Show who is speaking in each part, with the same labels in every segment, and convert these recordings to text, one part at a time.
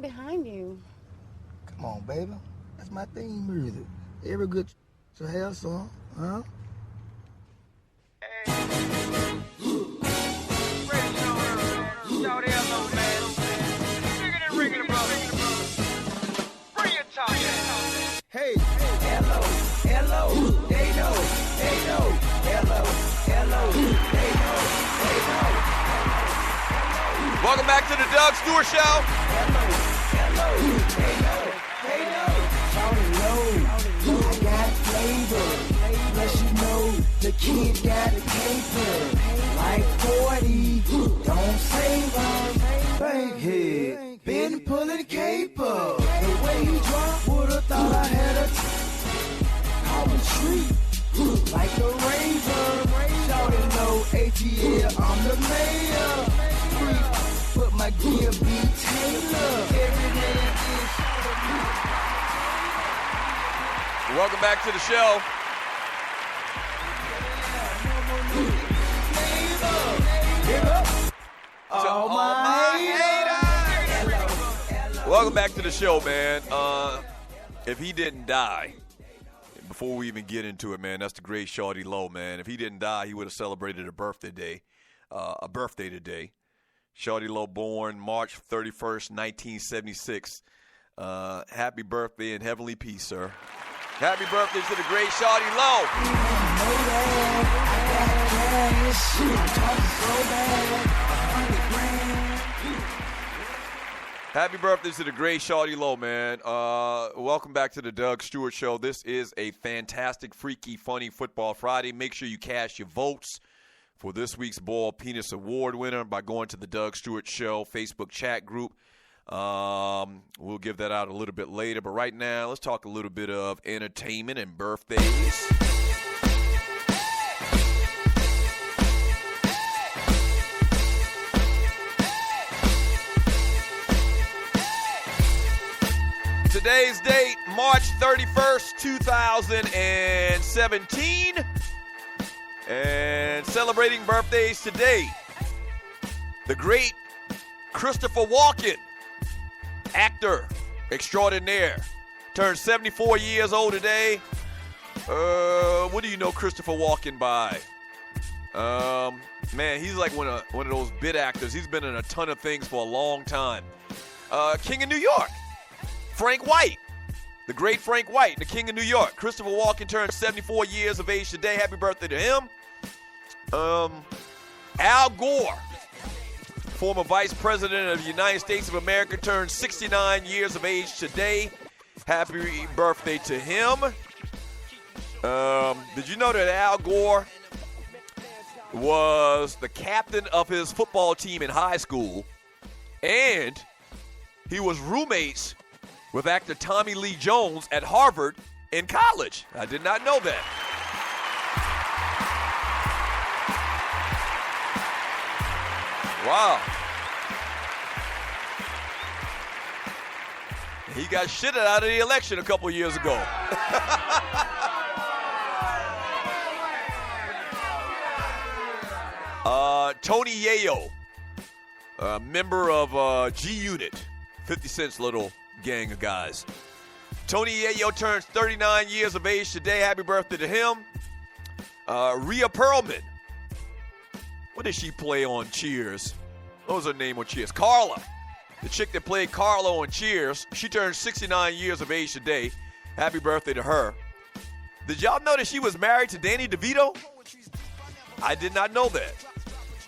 Speaker 1: behind you?
Speaker 2: Come on, baby. That's my theme music. Every good to have some, huh?
Speaker 3: Hey, hello, they know, hello, they know.
Speaker 4: Welcome back to the Doug Stewart Show.
Speaker 3: Hello, they know. I got flavor. Plus you know the kid got a caper. Like 40, don't save her. Bankhead, been pulling caper. The way he dropped, would've thought I had a call a treat. Like a razor. Shawty know ATL, I'm the mayor. Put my gear be Taylor. Every day is
Speaker 4: Welcome back to the show.
Speaker 3: all my haters.
Speaker 4: Welcome back to the show, man. If he didn't die, before we even get into it, man, that's the great Shawty Low, man. If he didn't die, he would have celebrated a birthday today. Shawty Low born March 31st, 1976. Happy birthday and heavenly peace, sir. Happy birthday to the great Shawty Low. Happy birthday to the great Shawty Low, man. Welcome back to the Doug Stewart Show. This is a fantastic, freaky, funny Football Friday. Make sure you cast your votes for this week's Ball Penis Award winner by going to the Doug Stewart Show Facebook chat group. We'll give that out a little bit later. But right now, let's talk a little bit of entertainment and birthdays. Today's date, March 31st, 2017. And celebrating birthdays today, the great Christopher Walken, actor extraordinaire, turned 74 years old today. What do you know Christopher Walken by? Man, he's like one of those bit actors. He's been in a ton of things for a long time. King of New York, Frank White, the great Frank White, the King of New York. Christopher Walken turned 74 years of age today. Happy birthday to him. Al Gore, former Vice President of the United States of America, turned 69 years of age today. Happy birthday to him. Did you know that Al Gore was the captain of his football team in high school, and he was roommates with actor Tommy Lee Jones at Harvard in college? I did not know that. Wow. He got shitted out of the election a couple years ago. Tony Yayo, a member of G-Unit, 50 Cent's little gang of guys. Tony Yayo turns 39 years of age today. Happy birthday to him. Rhea Perlman. What did she play on Cheers? What was her name on Cheers? Carla. The chick that played Carla on Cheers. She turned 69 years of age today. Happy birthday to her. Did y'all know that she was married to Danny DeVito? I did not know that.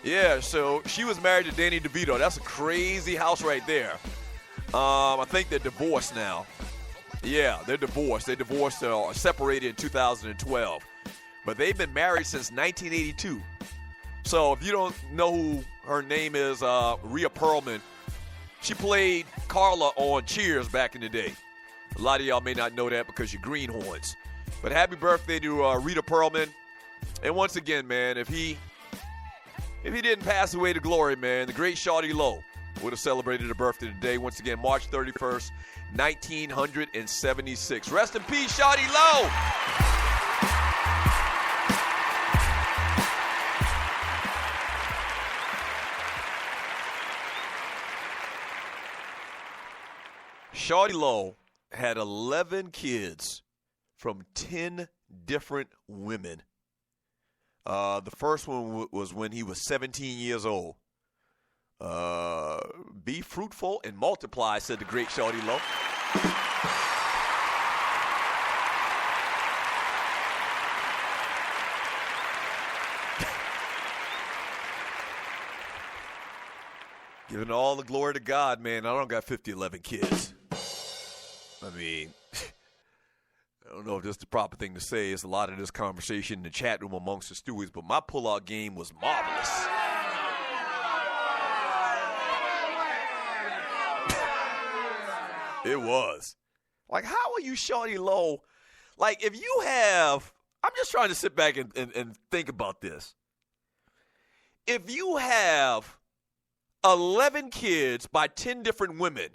Speaker 4: Yeah, so she was married to Danny DeVito. That's a crazy house right there. I think they're divorced now. Yeah, they're divorced. They divorced or separated in 2012. But they've been married since 1982. So if you don't know who her name is, Rhea Perlman, she played Carla on Cheers back in the day. A lot of y'all may not know that because you're greenhorns. But happy birthday to Rhea Perlman. And once again, man, if he didn't pass away to glory, man, the great Shawty Low would have celebrated a birthday today. Once again, March 31st, 1976. Rest in peace, Shawty Low. Shawty Lowe had 11 kids from 10 different women. The first one was when he was 17 years old. Be fruitful and multiply, said the great Shawty Lowe. Giving all the glory to God, man. I don't got 11 kids. I mean, I don't know if this is the proper thing to say. It's a lot of this conversation in the chat room amongst the stewards, but my pullout game was marvelous. It was. Like, how are you Shawty Lowe? Like, if you have, I'm just trying to sit back and think about this. If you have 11 kids by 10 different women,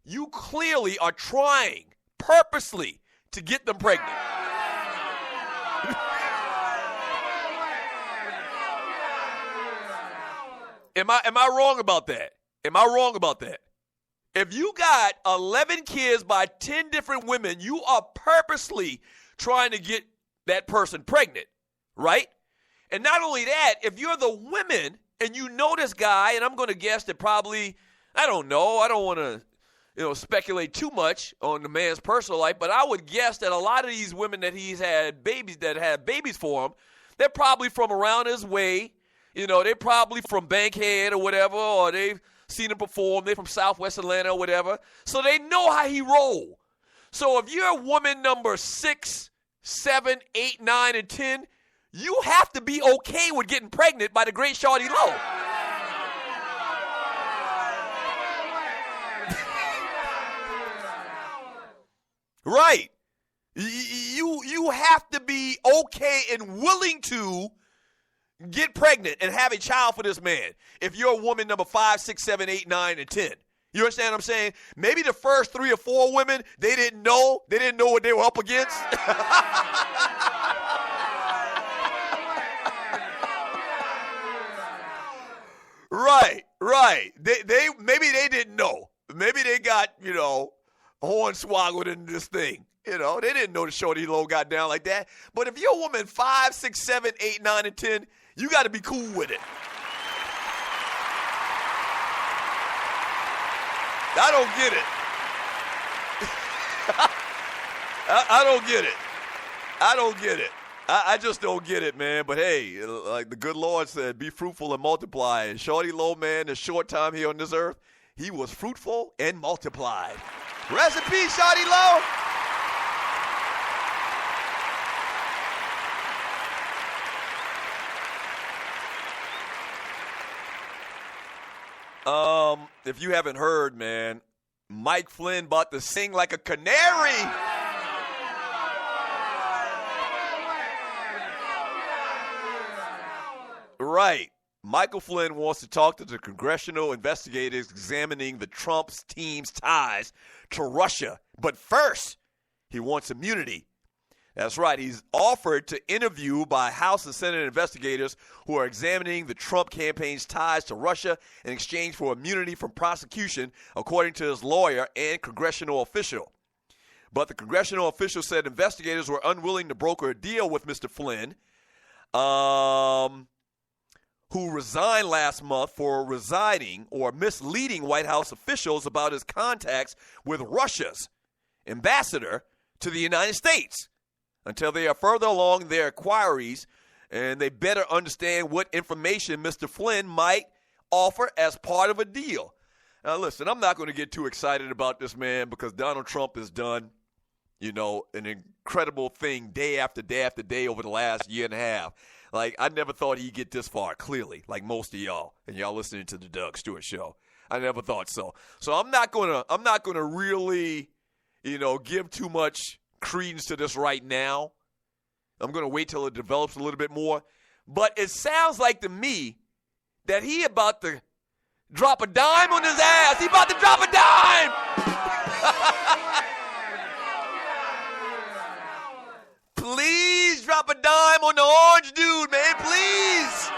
Speaker 4: you clearly are trying purposely to get them pregnant. Am I wrong about that? Am I wrong about that? If you got 11 kids by 10 different women, you are purposely trying to get that person pregnant, right? And not only that, if you're the women and you know this guy, and I'm going to guess that probably, I don't know, I don't want to speculate too much on the man's personal life, but I would guess that a lot of these women that he's had babies for him, they're probably from around his way. They're probably from Bankhead or whatever, or they've seen him perform. They're from Southwest Atlanta or whatever. So they know how he roll. So if you're woman number 6, 7, 8, 9, and 10, you have to be okay with getting pregnant by the great Shawty Lowe. Right. You have to be okay and willing to get pregnant and have a child for this man. If you're a woman number 5, 6, 7, 8, 9, and 10. You understand what I'm saying? Maybe the first 3 or 4 women, they didn't know what they were up against. Right. They maybe they didn't know. Maybe they got, hornswoggled in this thing. They didn't know the Shawty Lowe got down like that. But if you're a woman 5, 6, 7, 8, 9, and 10, you got to be cool with it. I don't get it. I don't get it. I don't get it. I just don't get it, man. But, hey, like the good Lord said, be fruitful and multiply. And Shawty Lowe, man, the short time here on this earth, he was fruitful and multiplied. Rest in peace, Shawty Lowe. If you haven't heard, man, Mike Flynn about to sing like a canary. Right. Michael Flynn wants to talk to the congressional investigators examining the Trump's team's ties to Russia. But first, he wants immunity. That's right. He's offered to interview by House and Senate investigators who are examining the Trump campaign's ties to Russia in exchange for immunity from prosecution, according to his lawyer and congressional official. But the congressional official said investigators were unwilling to broker a deal with Mr. Flynn, who resigned last month for residing or misleading White House officials about his contacts with Russia's ambassador to the United States, until they are further along their inquiries and they better understand what information Mr. Flynn might offer as part of a deal. Now, listen, I'm not going to get too excited about this, man, because Donald Trump has done, an incredible thing day after day after day over the last year and a half. Like, I never thought he'd get this far, clearly, like most of y'all, and y'all listening to the Doug Stewart Show. I never thought so. So I'm not gonna really, give too much credence to this right now. I'm going to wait till it develops a little bit more. But it sounds like to me that he about to drop a dime on his ass. He about to drop a dime. Please drop a dime on the orange dude, man. Please.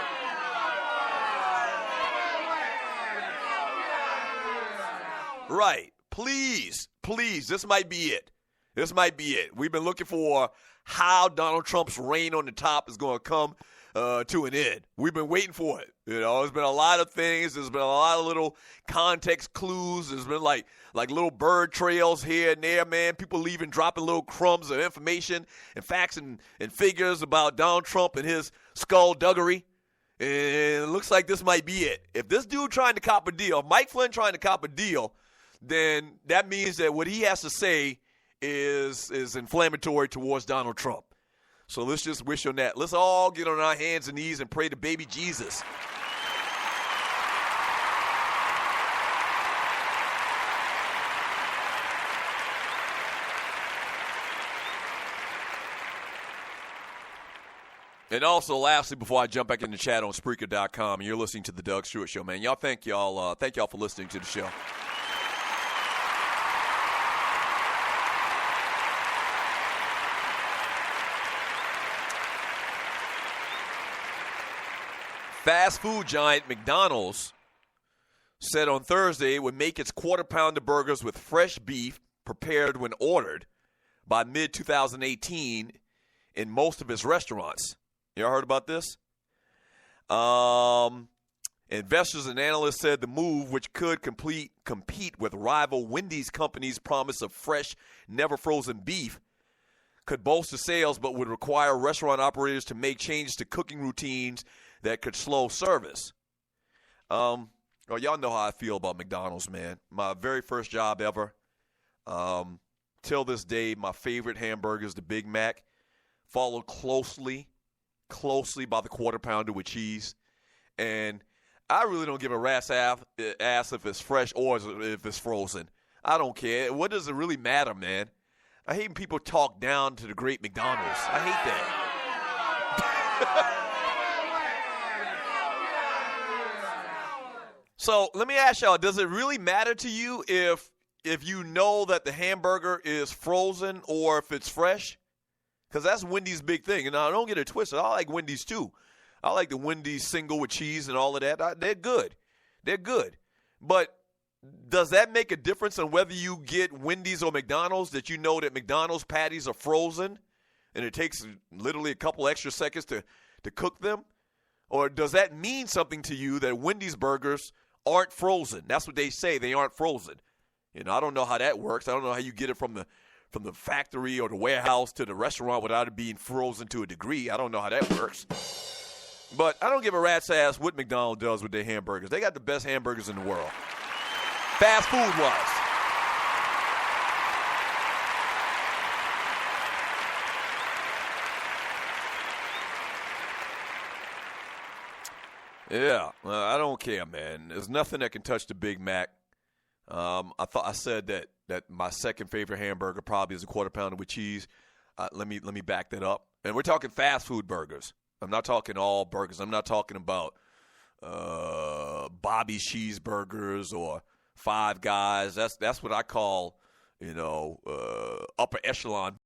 Speaker 4: Right. Please. please, this might be it. This might be it. We've been looking for how Donald Trump's reign on the top is going to come to an end. We've been waiting for it. There's been a lot of things. There's been a lot of little context clues. There's been like little bird trails here and there, man. People leaving, dropping little crumbs of information and facts and figures about Donald Trump and his skullduggery. And it looks like this might be it. If this dude trying to cop a deal, Mike Flynn trying to cop a deal, then that means that what he has to say is inflammatory towards Donald Trump. So let's just wish on that. Let's all get on our hands and knees and pray to baby Jesus. And also, lastly, before I jump back in the chat on Spreaker.com, and you're listening to the Doug Stewart Show, man. Thank y'all for listening to the show. Fast food giant McDonald's said on Thursday it would make its quarter-pounder burgers with fresh beef prepared when ordered by mid-2018 in most of its restaurants. You all heard about this? Investors and analysts said the move, which could compete with rival Wendy's company's promise of fresh, never-frozen beef, could bolster sales but would require restaurant operators to make changes to cooking routines that could slow service. Y'all know how I feel about McDonald's, man. My very first job ever. Till this day, my favorite hamburger is the Big Mac, followed closely by the quarter pounder with cheese. And I really don't give a rat's ass if it's fresh or if it's frozen. I don't care. What does it really matter, man? I hate when people talk down to the great McDonald's. I hate that. So let me ask y'all, does it really matter to you if you know that the hamburger is frozen or if it's fresh? Because that's Wendy's big thing. And I don't get it twisted. I like Wendy's too. I like the Wendy's single with cheese and all of that. They're good. They're good. But does that make a difference on whether you get Wendy's or McDonald's, that you know that McDonald's patties are frozen and it takes literally a couple extra seconds to cook them? Or does that mean something to you that Wendy's burgers aren't frozen? That's what they say. They aren't frozen. I don't know how that works. I don't know how you get it from the factory or the warehouse to the restaurant without it being frozen to a degree. I don't know how that works. But I don't give a rat's ass what McDonald's does with their hamburgers. They got the best hamburgers in the world. Fast food-wise. Yeah, I don't care, man. There's nothing that can touch the Big Mac. I said that my second favorite hamburger probably is a quarter pounder with cheese. Let me back that up. And we're talking fast food burgers. I'm not talking all burgers. I'm not talking about Bobby's cheeseburgers or Five Guys. That's what I call upper echelon